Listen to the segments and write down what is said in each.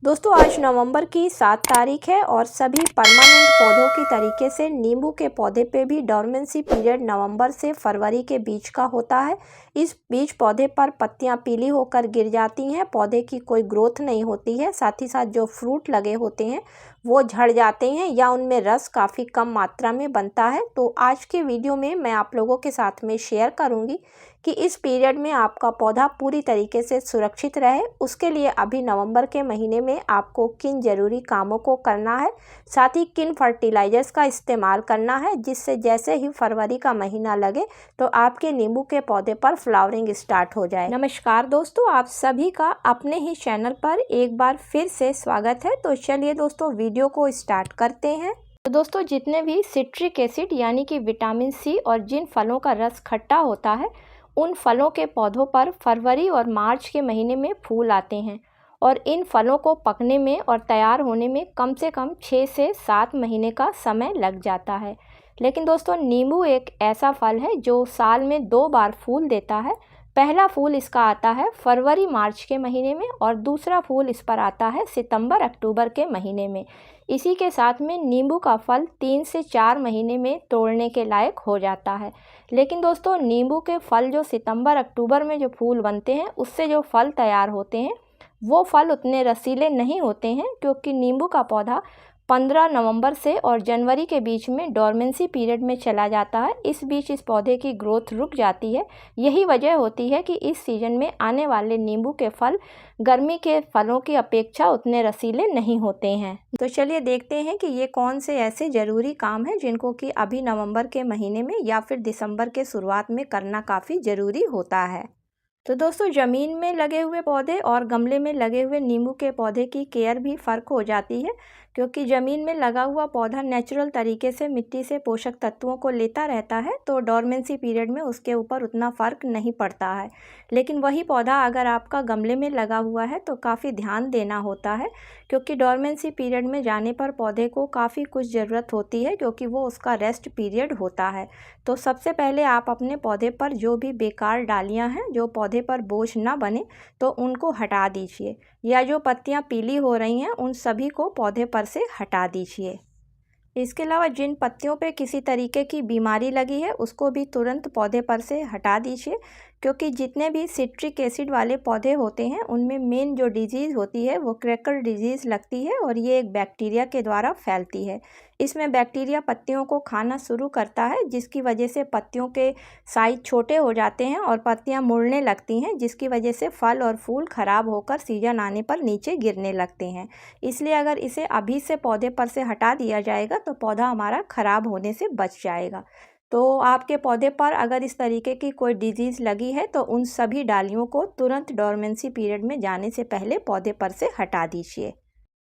दोस्तों आज नवंबर की 7 तारीख है और सभी परमानेंट पौधों की तरीके से नींबू के पौधे पे भी डॉर्मेंसी पीरियड नवंबर से फरवरी के बीच का होता है। इस बीच पौधे पर पत्तियां पीली होकर गिर जाती हैं, पौधे की कोई ग्रोथ नहीं होती है, साथ ही साथ जो फ्रूट लगे होते हैं वो झड़ जाते हैं या उनमें रस काफ़ी कम मात्रा में बनता है। तो आज के वीडियो में मैं आप लोगों के साथ में शेयर करूँगी कि इस पीरियड में आपका पौधा पूरी तरीके से सुरक्षित रहे, उसके लिए अभी नवंबर के महीने में आपको किन ज़रूरी कामों को करना है, साथ ही किन फर्टिलाइज़र्स का इस्तेमाल करना है, जिससे जैसे ही फरवरी का महीना लगे तो आपके नींबू के पौधे पर फ्लावरिंग स्टार्ट हो जाए। नमस्कार दोस्तों, आप सभी का अपने ही चैनल पर एक बार फिर से स्वागत है। तो चलिए दोस्तों वीडियो को स्टार्ट करते हैं। तो दोस्तों जितने भी सिट्रिक एसिड यानी कि विटामिन सी और जिन फलों का रस खट्टा होता है उन फलों के पौधों पर फरवरी और मार्च के महीने में फूल आते हैं और इन फलों को पकने में और तैयार होने में कम से कम 6 से 7 महीने का समय लग जाता है। लेकिन दोस्तों नींबू एक ऐसा फल है जो साल में 2 बार फूल देता है। पहला फूल इसका आता है फरवरी मार्च के महीने में और दूसरा फूल इस पर आता है सितंबर अक्टूबर के महीने में। इसी के साथ में नींबू का फल 3 से 4 महीने में तोड़ने के लायक हो जाता है। लेकिन दोस्तों नींबू के फल जो सितंबर अक्टूबर में जो फूल बनते हैं उससे जो फल तैयार होते हैं वो फल उतने रसीले नहीं होते हैं, क्योंकि नींबू का पौधा 15 नवंबर से और जनवरी के बीच में डॉर्मेंसी पीरियड में चला जाता है। इस बीच इस पौधे की ग्रोथ रुक जाती है। यही वजह होती है कि इस सीजन में आने वाले नींबू के फल गर्मी के फलों की अपेक्षा उतने रसीले नहीं होते हैं। तो चलिए देखते हैं कि ये कौन से ऐसे ज़रूरी काम हैं जिनको कि अभी नवंबर के महीने में या फिर दिसंबर के शुरुआत में करना काफ़ी ज़रूरी होता है। तो दोस्तों ज़मीन में लगे हुए पौधे और गमले में लगे हुए नींबू के पौधे की केयर भी फ़र्क हो जाती है, क्योंकि ज़मीन में लगा हुआ पौधा नेचुरल तरीके से मिट्टी से पोषक तत्वों को लेता रहता है, तो डॉर्मेंसी पीरियड में उसके ऊपर उतना फ़र्क नहीं पड़ता है। लेकिन वही पौधा अगर आपका गमले में लगा हुआ है तो काफ़ी ध्यान देना होता है, क्योंकि डॉर्मेंसी पीरियड में जाने पर पौधे को काफ़ी कुछ ज़रूरत होती है, क्योंकि वो उसका रेस्ट पीरियड होता है। तो सबसे पहले आप अपने पौधे पर जो भी बेकार डालियाँ हैं जो पौधे पर बोझ ना बने तो उनको हटा दीजिए, या जो पत्तियां पीली हो रही हैं उन सभी को पौधे पर से हटा दीजिए। इसके अलावा जिन पत्तियों पे किसी तरीके की बीमारी लगी है उसको भी तुरंत पौधे पर से हटा दीजिए, क्योंकि जितने भी सिट्रिक एसिड वाले पौधे होते हैं उनमें मेन जो डिजीज़ होती है वो क्रैकर डिजीज़ लगती है और ये एक बैक्टीरिया के द्वारा फैलती है। इसमें बैक्टीरिया पत्तियों को खाना शुरू करता है, जिसकी वजह से पत्तियों के साइज छोटे हो जाते हैं और पत्तियां मुड़ने लगती हैं, जिसकी वजह से फल और फूल खराब होकर सीजन आने पर नीचे गिरने लगते हैं। इसलिए अगर इसे अभी से पौधे पर से हटा दिया जाएगा तो पौधा हमारा ख़राब होने से बच जाएगा। तो आपके पौधे पर अगर इस तरीके की कोई डिजीज़ लगी है तो उन सभी डालियों को तुरंत डॉर्मेंसी पीरियड में जाने से पहले पौधे पर से हटा दीजिए।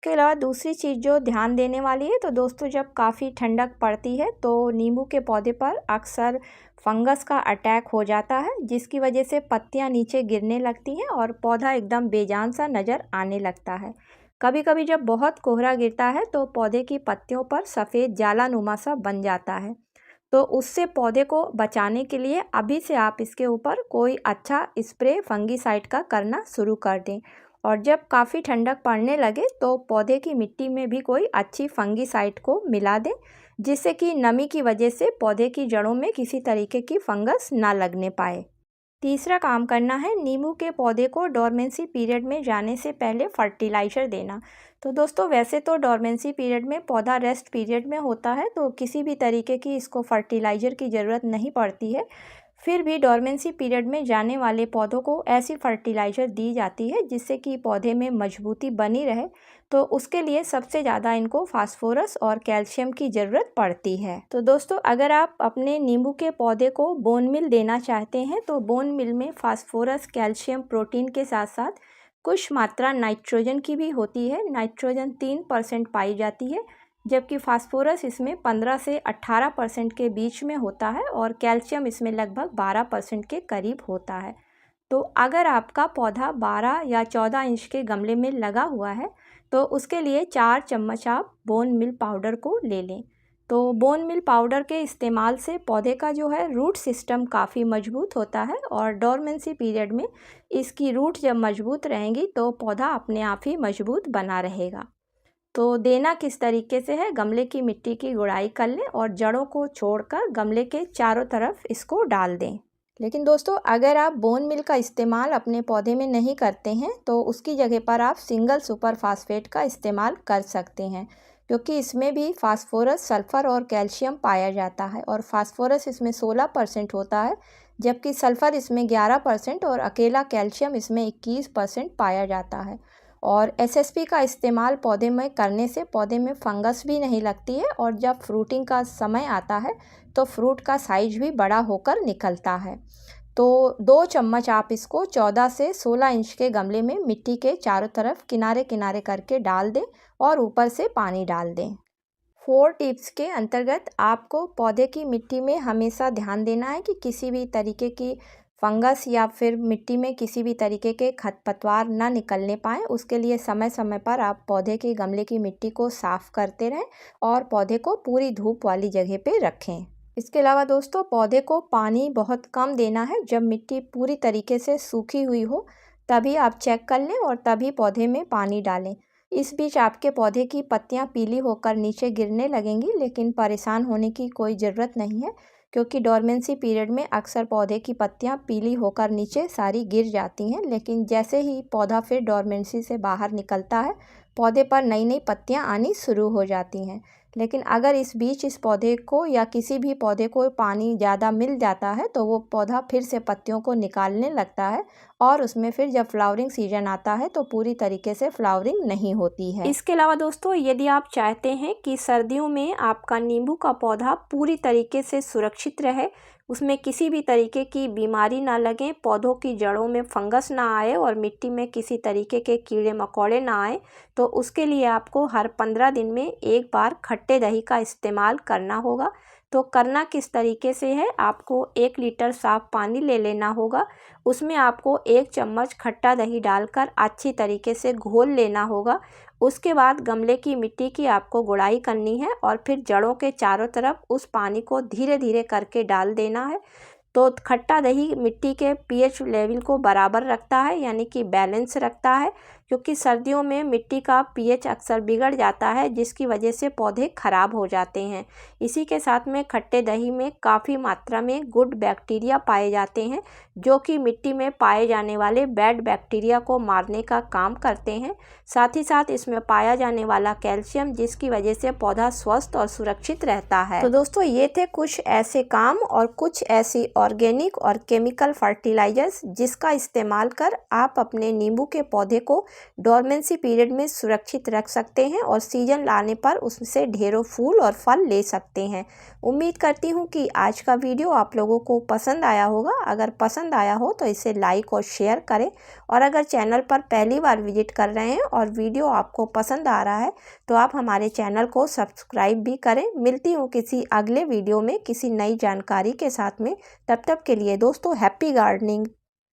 इसके अलावा दूसरी चीज़ जो ध्यान देने वाली है, तो दोस्तों जब काफ़ी ठंडक पड़ती है तो नींबू के पौधे पर अक्सर फंगस का अटैक हो जाता है, जिसकी वजह से पत्तियां नीचे गिरने लगती हैं और पौधा एकदम बेजान सा नज़र आने लगता है। कभी कभी जब बहुत कोहरा गिरता है तो पौधे की पत्तियों पर सफ़ेद जालानुमा सा बन जाता है, तो उससे पौधे को बचाने के लिए अभी से आप इसके ऊपर कोई अच्छा स्प्रे फंगीसाइड का करना शुरू कर दें। और जब काफ़ी ठंडक पड़ने लगे तो पौधे की मिट्टी में भी कोई अच्छी फंगीसाइड को मिला दें, जिससे कि नमी की वजह से पौधे की जड़ों में किसी तरीके की फंगस ना लगने पाए। तीसरा काम करना है नींबू के पौधे को डॉर्मेंसी पीरियड में जाने से पहले फर्टिलाइज़र देना। तो दोस्तों वैसे तो डॉर्मेंसी पीरियड में पौधा रेस्ट पीरियड में होता है, तो किसी भी तरीके की इसको फर्टिलाइज़र की ज़रूरत नहीं पड़ती है। फिर भी डॉर्मेंसी पीरियड में जाने वाले पौधों को ऐसी फर्टिलाइज़र दी जाती है जिससे कि पौधे में मजबूती बनी रहे, तो उसके लिए सबसे ज़्यादा इनको फास्फोरस और कैल्शियम की ज़रूरत पड़ती है। तो दोस्तों अगर आप अपने नींबू के पौधे को बोन मिल देना चाहते हैं तो बोन मिल में फास्फोरस, कैल्शियम, प्रोटीन के साथ साथ कुछ मात्रा नाइट्रोजन की भी होती है। नाइट्रोजन 3% पाई जाती है, जबकि फास्फोरस इसमें 15 से 18% के बीच में होता है और कैल्शियम इसमें लगभग 12% के करीब होता है। तो अगर आपका पौधा 12 या 14 इंच के गमले में लगा हुआ है तो उसके लिए 4 चम्मच आप बोन मिल पाउडर को ले लें। तो बोन मील पाउडर के इस्तेमाल से पौधे का जो है रूट सिस्टम काफ़ी मजबूत होता है और डोरमेंसी पीरियड में इसकी रूट जब मजबूत रहेंगी तो पौधा अपने आप ही मजबूत बना रहेगा। तो देना किस तरीके से है, गमले की मिट्टी की गुड़ाई कर लें और जड़ों को छोड़कर गमले के चारों तरफ इसको डाल दें। लेकिन दोस्तों अगर आप बोन मिल का इस्तेमाल अपने पौधे में नहीं करते हैं तो उसकी जगह पर आप सिंगल सुपर फास्फेट का इस्तेमाल कर सकते हैं, क्योंकि इसमें भी फास्फोरस, सल्फ़र और कैल्शियम पाया जाता है और फास्फोरस इसमें 16% होता है, जबकि सल्फ़र इसमें 11% और अकेला कैल्शियम इसमें 21% पाया जाता है। और एसएसपी का इस्तेमाल पौधे में करने से पौधे में फंगस भी नहीं लगती है और जब फ्रूटिंग का समय आता है तो फ्रूट का साइज भी बड़ा होकर निकलता है। तो 2 चम्मच आप इसको 14 से 16 इंच के गमले में मिट्टी के चारों तरफ किनारे किनारे करके डाल दें और ऊपर से पानी डाल दें। 4 टिप्स के अंतर्गत आपको पौधे की मिट्टी में हमेशा ध्यान देना है कि किसी भी तरीके की फंगस या फिर मिट्टी में किसी भी तरीके के खरपतवार ना निकलने पाएँ। उसके लिए समय समय पर आप पौधे के गमले की मिट्टी को साफ़ करते रहें और पौधे को पूरी धूप वाली जगह पे रखें। इसके अलावा दोस्तों पौधे को पानी बहुत कम देना है। जब मिट्टी पूरी तरीके से सूखी हुई हो तभी आप चेक कर लें और तभी पौधे में पानी डालें। इस बीच आपके पौधे की पत्तियां पीली होकर नीचे गिरने लगेंगी, लेकिन परेशान होने की कोई ज़रूरत नहीं है, क्योंकि डोरमेंसी पीरियड में अक्सर पौधे की पत्तियां पीली होकर नीचे सारी गिर जाती हैं। लेकिन जैसे ही पौधा फिर डोरमेंसी से बाहर निकलता है पौधे पर नई नई पत्तियां आनी शुरू हो जाती हैं। लेकिन अगर इस बीच इस पौधे को या किसी भी पौधे को पानी ज़्यादा मिल जाता है तो वो पौधा फिर से पत्तियों को निकालने लगता है और उसमें फिर जब फ्लावरिंग सीजन आता है तो पूरी तरीके से फ्लावरिंग नहीं होती है। इसके अलावा दोस्तों यदि आप चाहते हैं कि सर्दियों में आपका नींबू का पौधा पूरी तरीके से सुरक्षित रहे, उसमें किसी भी तरीके की बीमारी ना लगे, पौधों की जड़ों में फंगस ना आए और मिट्टी में किसी तरीके के कीड़े मकोड़े ना आए, तो उसके लिए आपको हर 15 दिन में एक बार खट्टे दही का इस्तेमाल करना होगा। तो करना किस तरीके से है, आपको 1 लीटर साफ़ पानी ले लेना होगा, उसमें आपको 1 चम्मच खट्टा दही डालकर अच्छी तरीके से घोल लेना होगा। उसके बाद गमले की मिट्टी की आपको गुड़ाई करनी है और फिर जड़ों के चारों तरफ उस पानी को धीरे धीरे करके डाल देना है। तो खट्टा दही मिट्टी के पीएच लेवल को बराबर रखता है, यानी कि बैलेंस रखता है, क्योंकि सर्दियों में मिट्टी का पीएच अक्सर बिगड़ जाता है जिसकी वजह से पौधे खराब हो जाते हैं। इसी के साथ में खट्टे दही में काफ़ी मात्रा में गुड बैक्टीरिया पाए जाते हैं जो कि मिट्टी में पाए जाने वाले बैड बैक्टीरिया को मारने का काम करते हैं। साथ ही साथ इसमें पाया जाने वाला कैल्शियम जिसकी वजह से पौधा स्वस्थ और सुरक्षित रहता है। तो दोस्तों ये थे कुछ ऐसे काम और कुछ ऐसी ऑर्गेनिक और केमिकल फर्टिलाइजर्स जिसका इस्तेमाल कर आप अपने नींबू के पौधे को डोरमेंसी पीरियड में सुरक्षित रख सकते हैं और सीजन लाने पर उससे ढेरों फूल और फल ले सकते हैं। उम्मीद करती हूँ कि आज का वीडियो आप लोगों को पसंद आया होगा। अगर पसंद आया हो तो इसे लाइक और शेयर करें और अगर चैनल पर पहली बार विजिट कर रहे हैं और वीडियो आपको पसंद आ रहा है तो आप हमारे चैनल को सब्सक्राइब भी करें। मिलती हूँ किसी अगले वीडियो में किसी नई जानकारी के साथ में। तब तक के लिए दोस्तों हैप्पी गार्डनिंग।